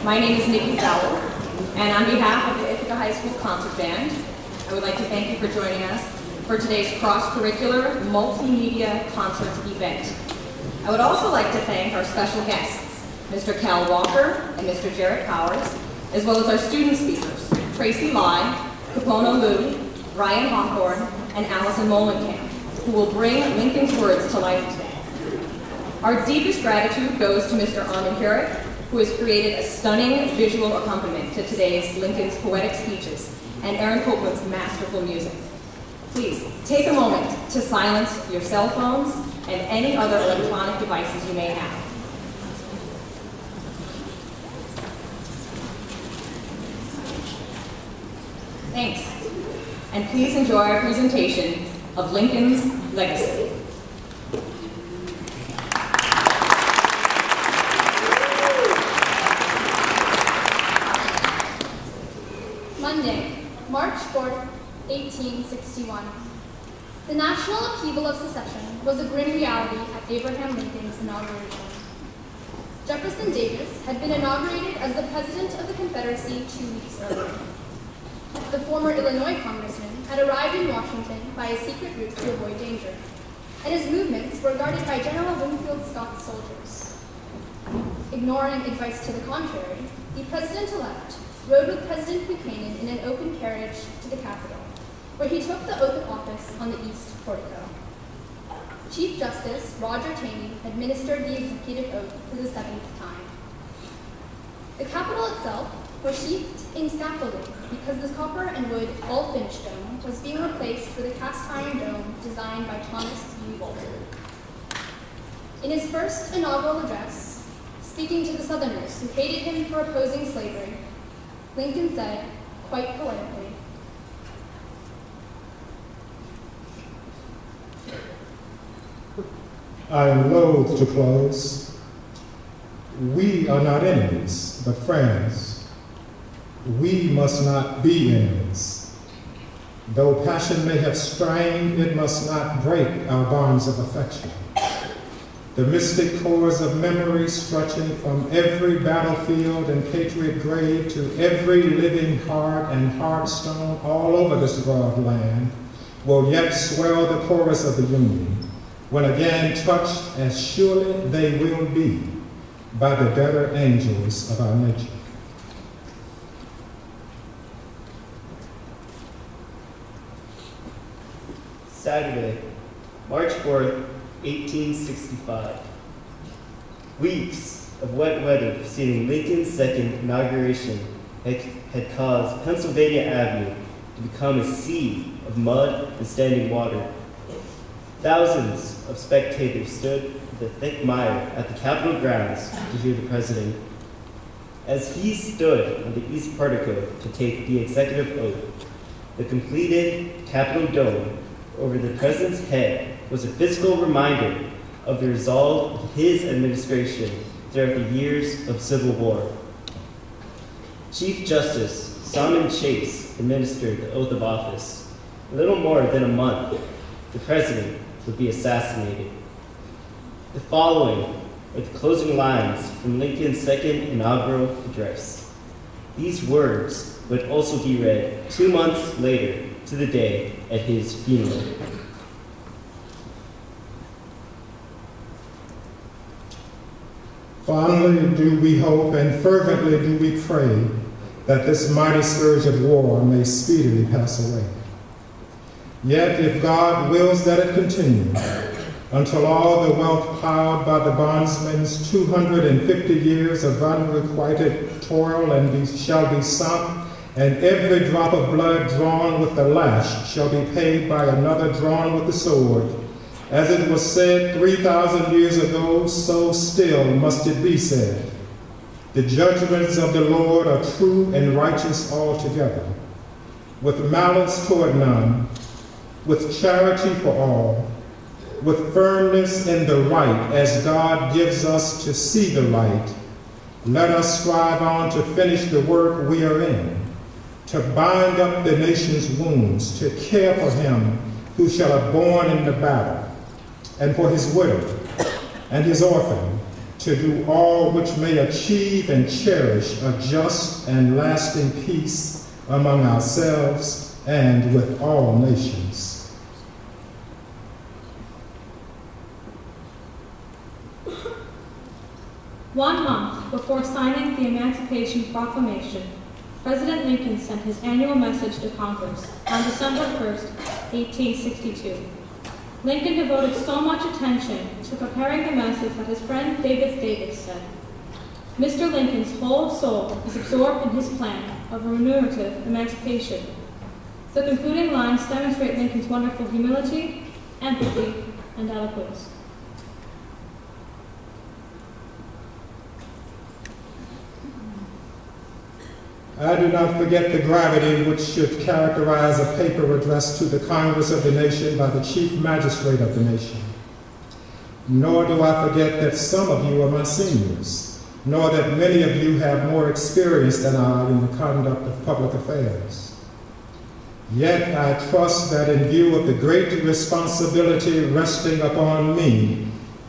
My name is Nikki Sauer, and on behalf of the Ithaca High School Concert Band, I would like to thank you for joining us for today's cross-curricular multimedia concert event. I would also like to thank our special guests, Mr. Cal Walker and Mr. Jarrett Powers, as well as our student speakers, Tracy Lai, Kapono Liu, Ryan Hawthorne, and Allison Molenkamp, who will bring Lincoln's words to life today. Our deepest gratitude goes to Mr. Armin Herrick, who has created a stunning visual accompaniment to today's Lincoln's poetic speeches and Aaron Copeland's masterful music. Please take a moment to silence your cell phones and any other electronic devices you may have. Thanks. And please enjoy our presentation of Lincoln's Legacy. Monday, March 4th, 1861. The national upheaval of secession was a grim reality at Abraham Lincoln's inauguration. Jefferson Davis had been inaugurated as the President of the Confederacy 2 weeks earlier. The former Illinois congressman had arrived in Washington by a secret route to avoid danger, and his movements were guarded by General Winfield Scott's soldiers. Ignoring advice to the contrary, the president-elect rode with President Buchanan in an open carriage to the Capitol, where he took the oath of office on the East Portico. Chief Justice Roger Taney administered the executive oath for the 7th time. The Capitol itself was sheathed in scaffolding because the copper and wood all-finished dome was being replaced with a cast-iron dome designed by Thomas U. Bolton. In his first inaugural address, speaking to the Southerners who hated him for opposing slavery, Lincoln said, quite poetically, I am loath to close. We are not enemies, but friends. We must not be enemies. Though passion may have strained, it must not break our bonds of affection. The mystic cords of memory stretching from every battlefield and patriot grave to every living heart and heartstone all over this broad land will yet swell the chorus of the Union, when again touched as surely they will be by the better angels of our nature. Saturday, March 4th, 1865. Weeks of wet weather preceding Lincoln's second inauguration had caused Pennsylvania Avenue to become a sea of mud and standing water. Thousands of spectators stood in the thick mire at the Capitol grounds to hear the president. As he stood on the East Portico to take the executive oath, the completed Capitol dome over the president's head was a physical reminder of the resolve of his administration throughout the years of Civil War. Chief Justice Simon Chase administered the oath of office. In little more than a month, the president would be assassinated. The following are the closing lines from Lincoln's second inaugural address. These words would also be read 2 months later to the day at his funeral. Fondly do we hope and fervently do we pray that this mighty scourge of war may speedily pass away. Yet if God wills that it continue, until all the wealth plowed by the bondsman's 250 years of unrequited toil shall be sunk, and every drop of blood drawn with the lash shall be paid by another drawn with the sword. As it was said 3,000 years ago, so still must it be said. The judgments of the Lord are true and righteous altogether, with malice toward none, with charity for all, with firmness in the right, as God gives us to see the light. Let us strive on to finish the work we are in, to bind up the nation's wounds, to care for him who shall have borne in the battle, and for his widow, and his orphan, to do all which may achieve and cherish a just and lasting peace among ourselves and with all nations. One month before signing the Emancipation Proclamation, President Lincoln sent his annual message to Congress on December 1st, 1862. Lincoln devoted so much attention to preparing the message that his friend David Davis said, "Mr. Lincoln's whole soul is absorbed in his plan of remunerative emancipation." The concluding lines demonstrate Lincoln's wonderful humility, empathy, and eloquence. I do not forget the gravity which should characterize a paper addressed to the Congress of the nation by the Chief Magistrate of the nation. Nor do I forget that some of you are my seniors, nor that many of you have more experience than I in the conduct of public affairs. Yet I trust that in view of the great responsibility resting upon me,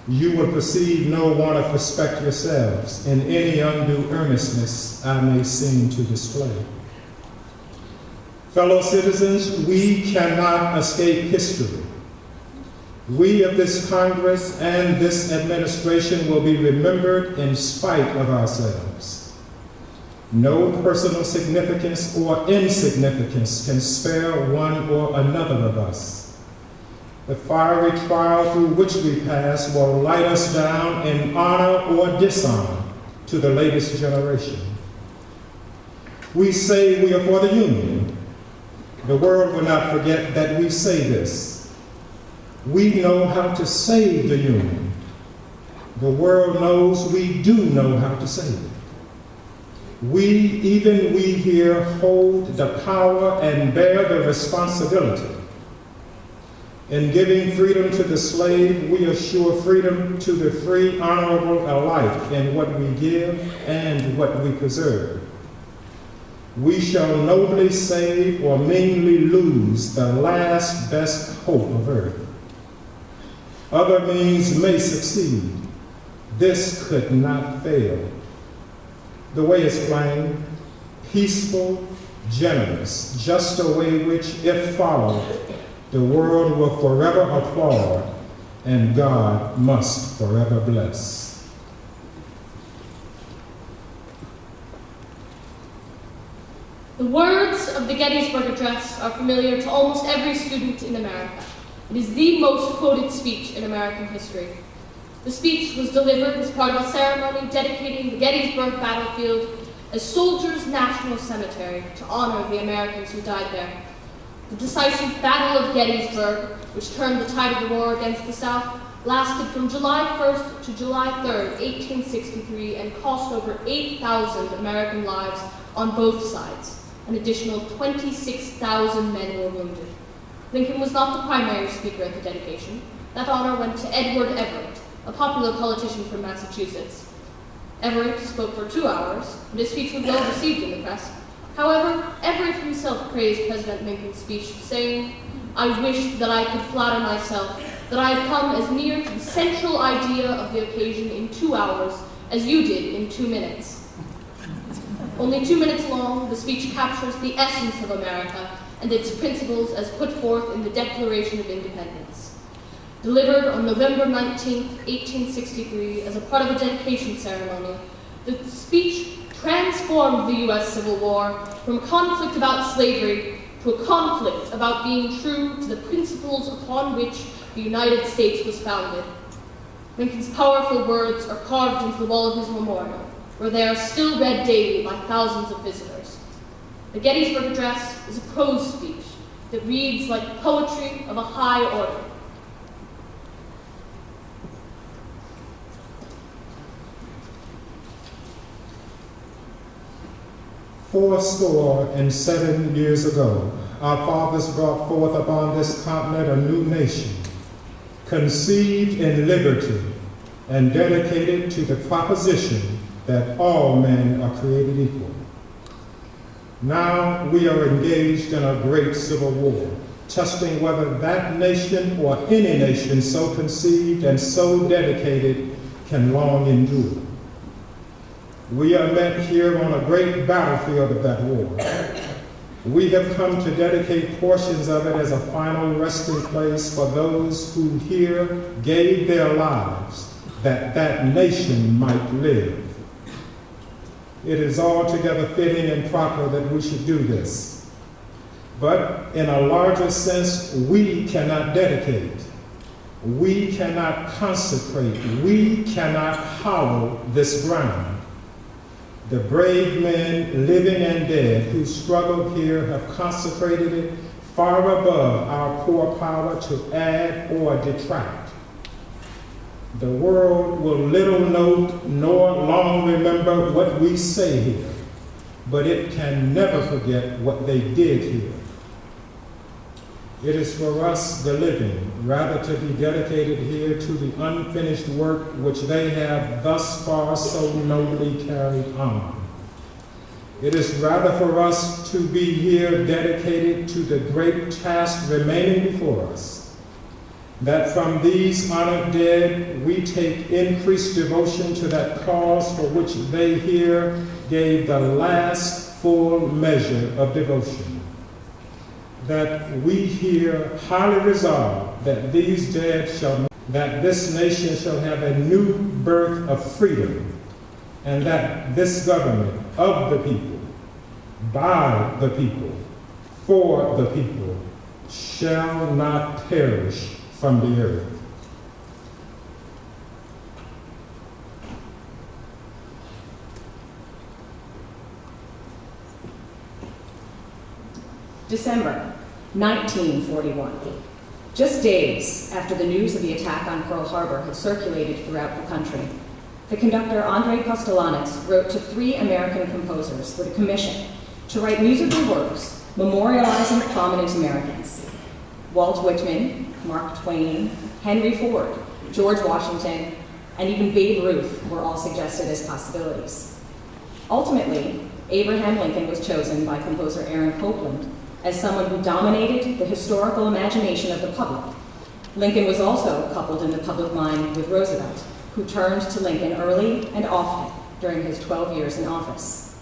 you will perceive no want of respect yourselves in any undue earnestness I may seem to display. Fellow citizens, we cannot escape history. We of this Congress and this administration will be remembered in spite of ourselves. No personal significance or insignificance can spare one or another of us. The fiery trial through which we pass will light us down in honor or dishonor to the latest generation. We say we are for the Union. The world will not forget that we say this. We know how to save the Union. The world knows we do know how to save it. Even we here, hold the power and bear the responsibility. In giving freedom to the slave, we assure freedom to the free, honorable alike in what we give and what we preserve. We shall nobly save or meanly lose the last best hope of earth. Other means may succeed. This could not fail. The way is plain, peaceful, generous, just a way which, if followed, the world will forever applaud, and God must forever bless. The words of the Gettysburg Address are familiar to almost every student in America. It is the most quoted speech in American history. The speech was delivered as part of a ceremony dedicating the Gettysburg battlefield as Soldiers' National Cemetery to honor the Americans who died there. The decisive Battle of Gettysburg, which turned the tide of the war against the South, lasted from July 1st to July 3rd, 1863, and cost over 8,000 American lives on both sides. An additional 26,000 men were wounded. Lincoln was not the primary speaker at the dedication. That honor went to Edward Everett, a popular politician from Massachusetts. Everett spoke for 2 hours, and his speech was well received in the press. However, Everett himself praised President Lincoln's speech, saying, "I wish that I could flatter myself that I had come as near to the central idea of the occasion in 2 hours as you did in 2 minutes." Only 2 minutes long, the speech captures the essence of America and its principles as put forth in the Declaration of Independence. Delivered on November 19, 1863, as a part of a dedication ceremony, the speech transformed the U.S. Civil War from a conflict about slavery to a conflict about being true to the principles upon which the United States was founded. Lincoln's powerful words are carved into the wall of his memorial, where they are still read daily by thousands of visitors. The Gettysburg Address is a prose speech that reads like poetry of a high order. "Fourscore and 7 years ago, our fathers brought forth upon this continent a new nation, conceived in liberty and dedicated to the proposition that all men are created equal. Now we are engaged in a great civil war, testing whether that nation or any nation so conceived and so dedicated can long endure. We are met here on a great battlefield of that war. We have come to dedicate portions of it as a final resting place for those who here gave their lives that that nation might live. It is altogether fitting and proper that we should do this. But in a larger sense, we cannot dedicate. We cannot consecrate. We cannot hallow this ground. The brave men, living and dead, who struggled here have consecrated it far above our poor power to add or detract. The world will little note nor long remember what we say here, but it can never forget what they did here. It is for us, the living, rather to be dedicated here to the unfinished work which they have thus far so nobly carried on. It is rather for us to be here dedicated to the great task remaining before us, that from these honored dead we take increased devotion to that cause for which they here gave the last full measure of devotion. That we here highly resolve that these dead that this nation shall have a new birth of freedom, and that this government of the people, by the people, for the people, shall not perish from the earth. December 1941. Just days after the news of the attack on Pearl Harbor had circulated throughout the country, the conductor Andrei Kostelanetz wrote to 3 American composers with a commission to write musical works memorializing prominent Americans. Walt Whitman, Mark Twain, Henry Ford, George Washington, and even Babe Ruth were all suggested as possibilities. Ultimately, Abraham Lincoln was chosen by composer Aaron Copland as someone who dominated the historical imagination of the public. Lincoln was also coupled in the public mind with Roosevelt, who turned to Lincoln early and often during his 12 years in office.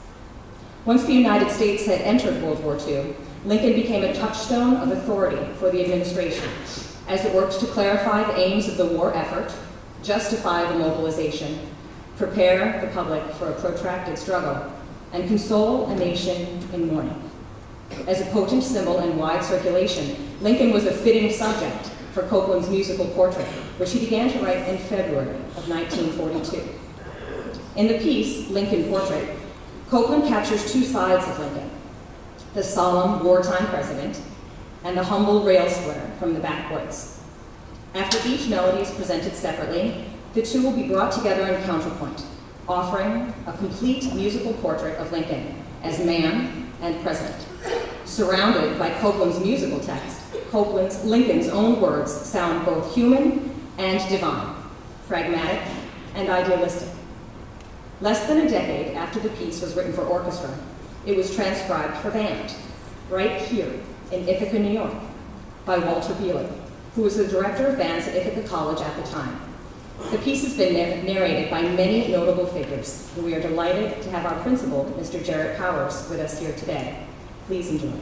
Once the United States had entered World War II, Lincoln became a touchstone of authority for the administration as it worked to clarify the aims of the war effort, justify the mobilization, prepare the public for a protracted struggle, and console a nation in mourning. As a potent symbol in wide circulation, Lincoln was a fitting subject for Copland's musical portrait, which he began to write in February of 1942. In the piece, Lincoln Portrait, Copland captures 2 sides of Lincoln: the solemn wartime president and the humble rail splitter from the backwoods. After each melody is presented separately, the 2 will be brought together in counterpoint, offering a complete musical portrait of Lincoln as man and president. Surrounded by Copland's musical text, Lincoln's own words sound both human and divine, pragmatic and idealistic. Less than a decade after the piece was written for orchestra, it was transcribed for band, right here in Ithaca, New York, by Walter Beeler, who was the director of bands at Ithaca College at the time. The piece has been narrated by many notable figures, and we are delighted to have our principal, Mr. Jarrett Powers, with us here today. Please enjoy.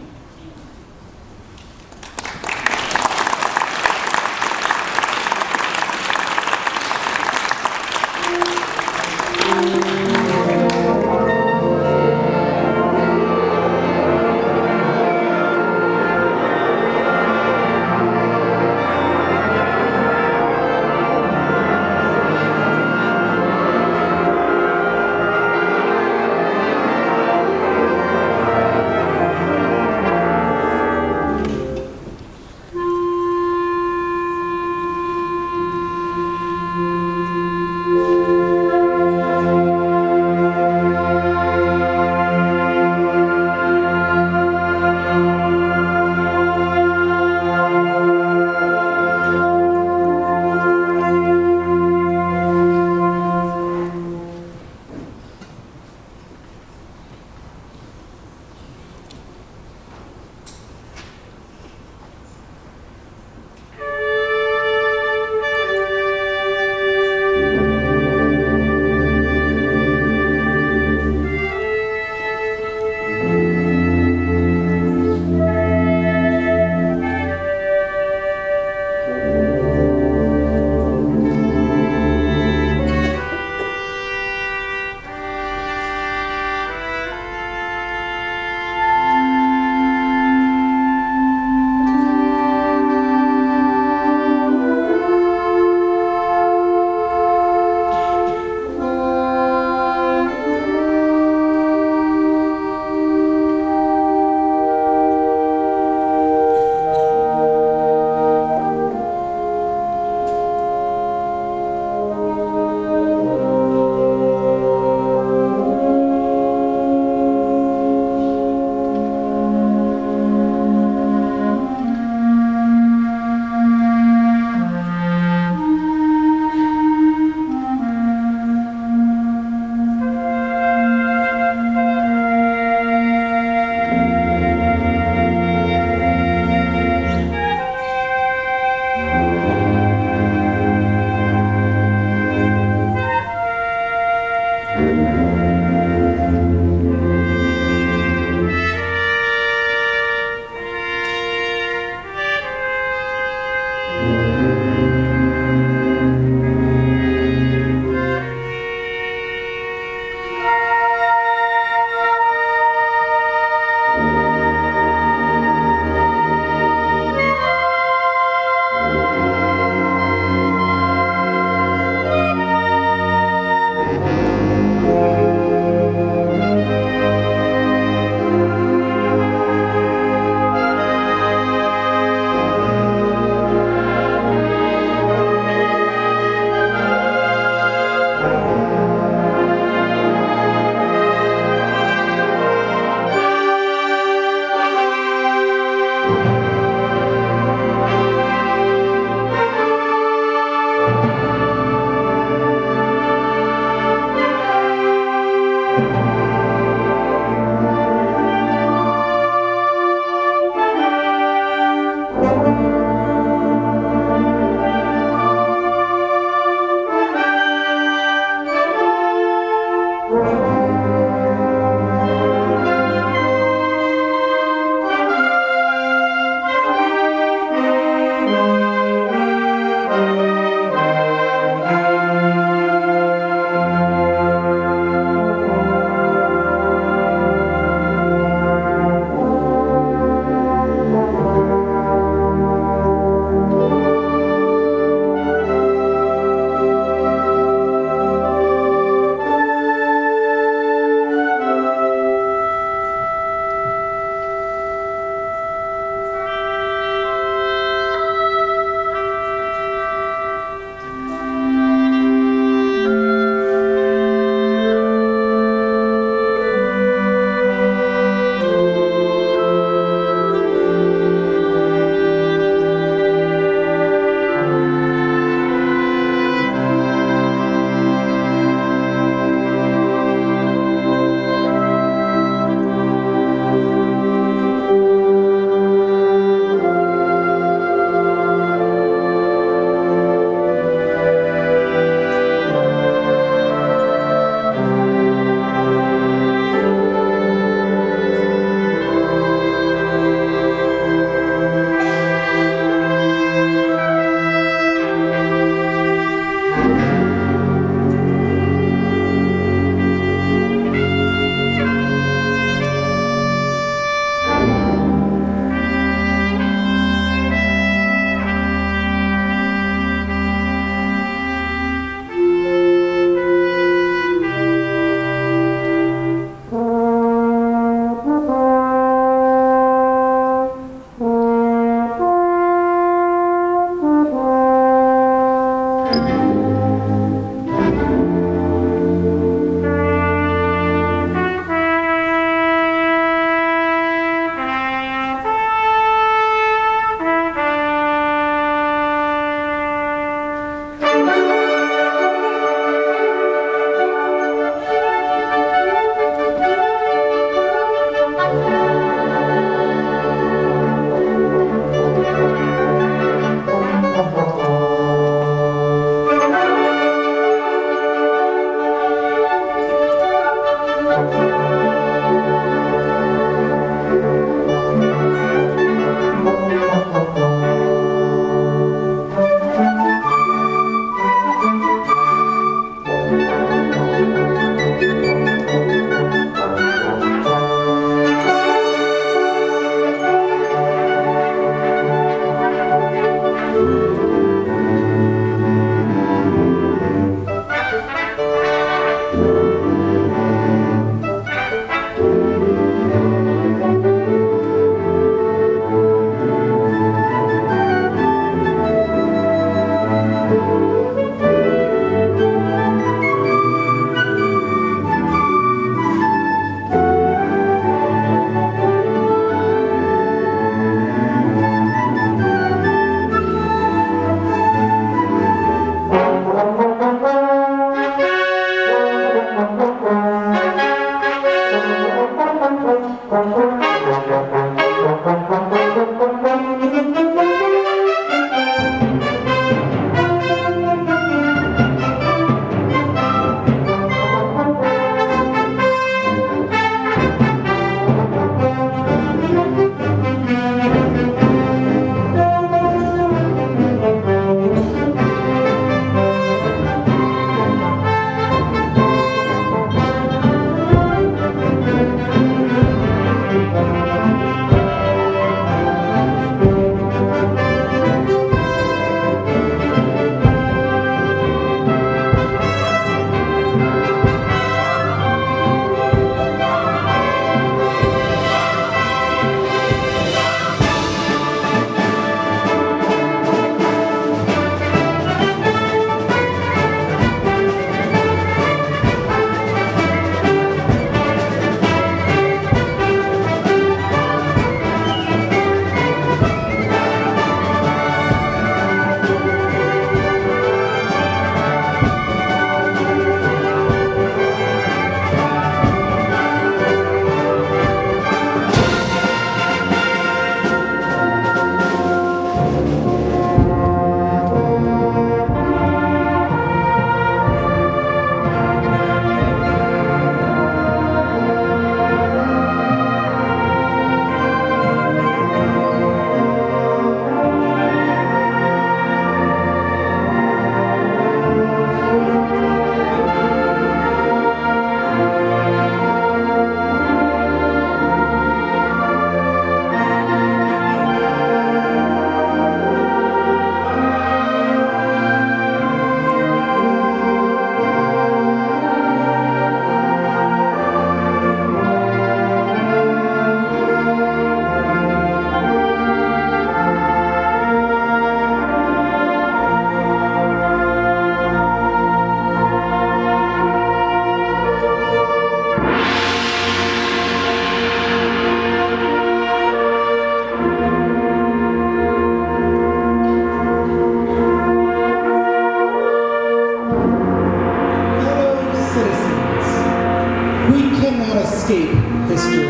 We cannot escape history.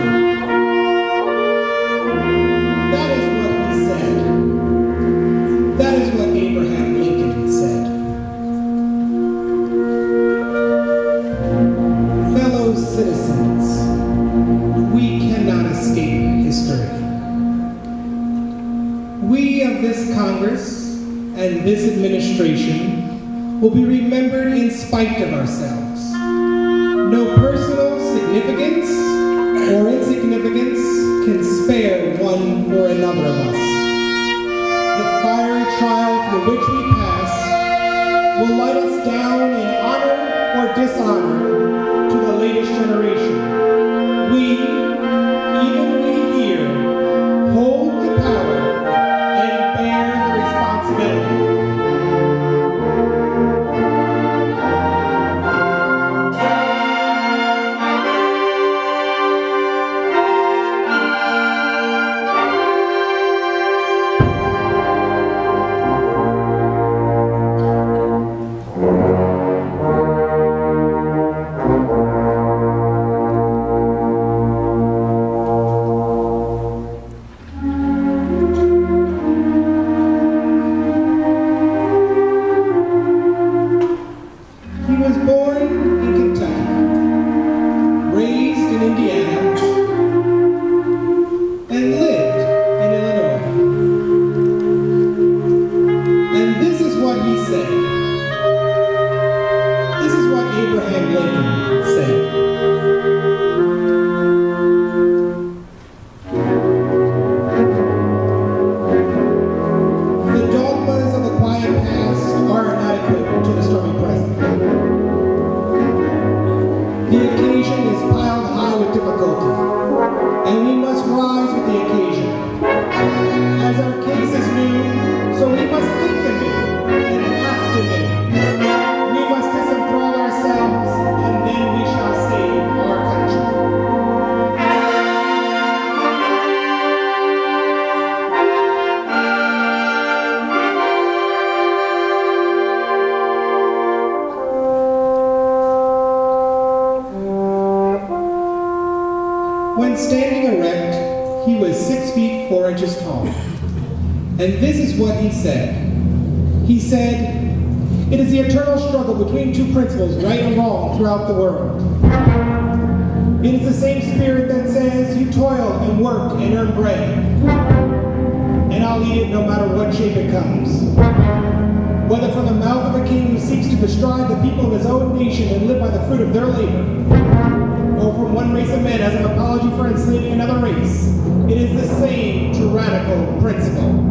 That is what he said. That is what Abraham Lincoln said. Fellow citizens, we cannot escape history. We of this Congress and this administration will be remembered in spite of ourselves. No personal significance or insignificance can spare one or another of us. The fiery trial through which we pass will light us down in honor or dishonor to the latest generation. We, even we here, hold the power and bear the responsibility. When standing erect, he was 6 feet 4 inches tall. And this is what he said. He said, "It is the eternal struggle between two principles, right and wrong, throughout the world. It is the same spirit that says, you toil and work and earn bread, and I'll eat it no matter what shape it comes. Whether from the mouth of a king who seeks to bestride the people of his own nation and live by the fruit of their labor, or from one race of men as an apology for enslaving another race, it is the same tyrannical principle."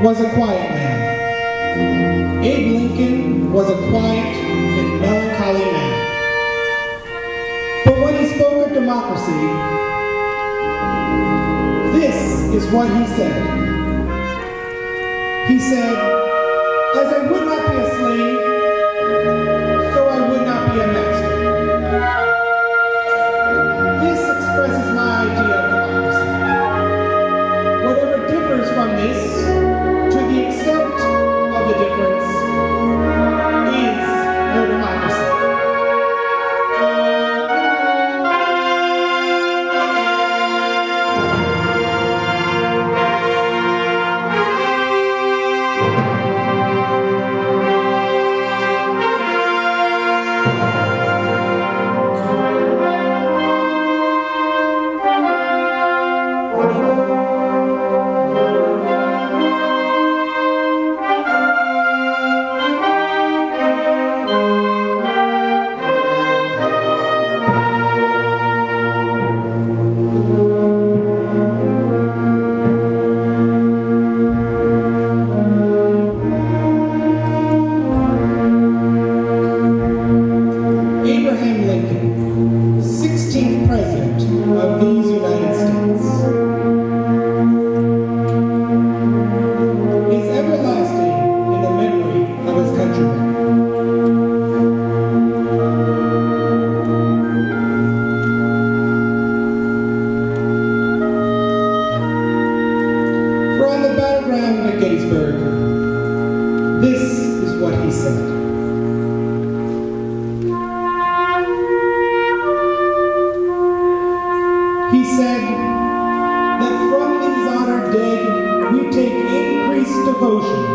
Was a quiet man. Abe Lincoln was a quiet and melancholy man. But when he spoke of democracy, this is what he said. He said, "As I would not be a slave, so I would not be a master." This expresses my idea of democracy. Whatever differs from this, to the extent of the difference, is no democracy. devotion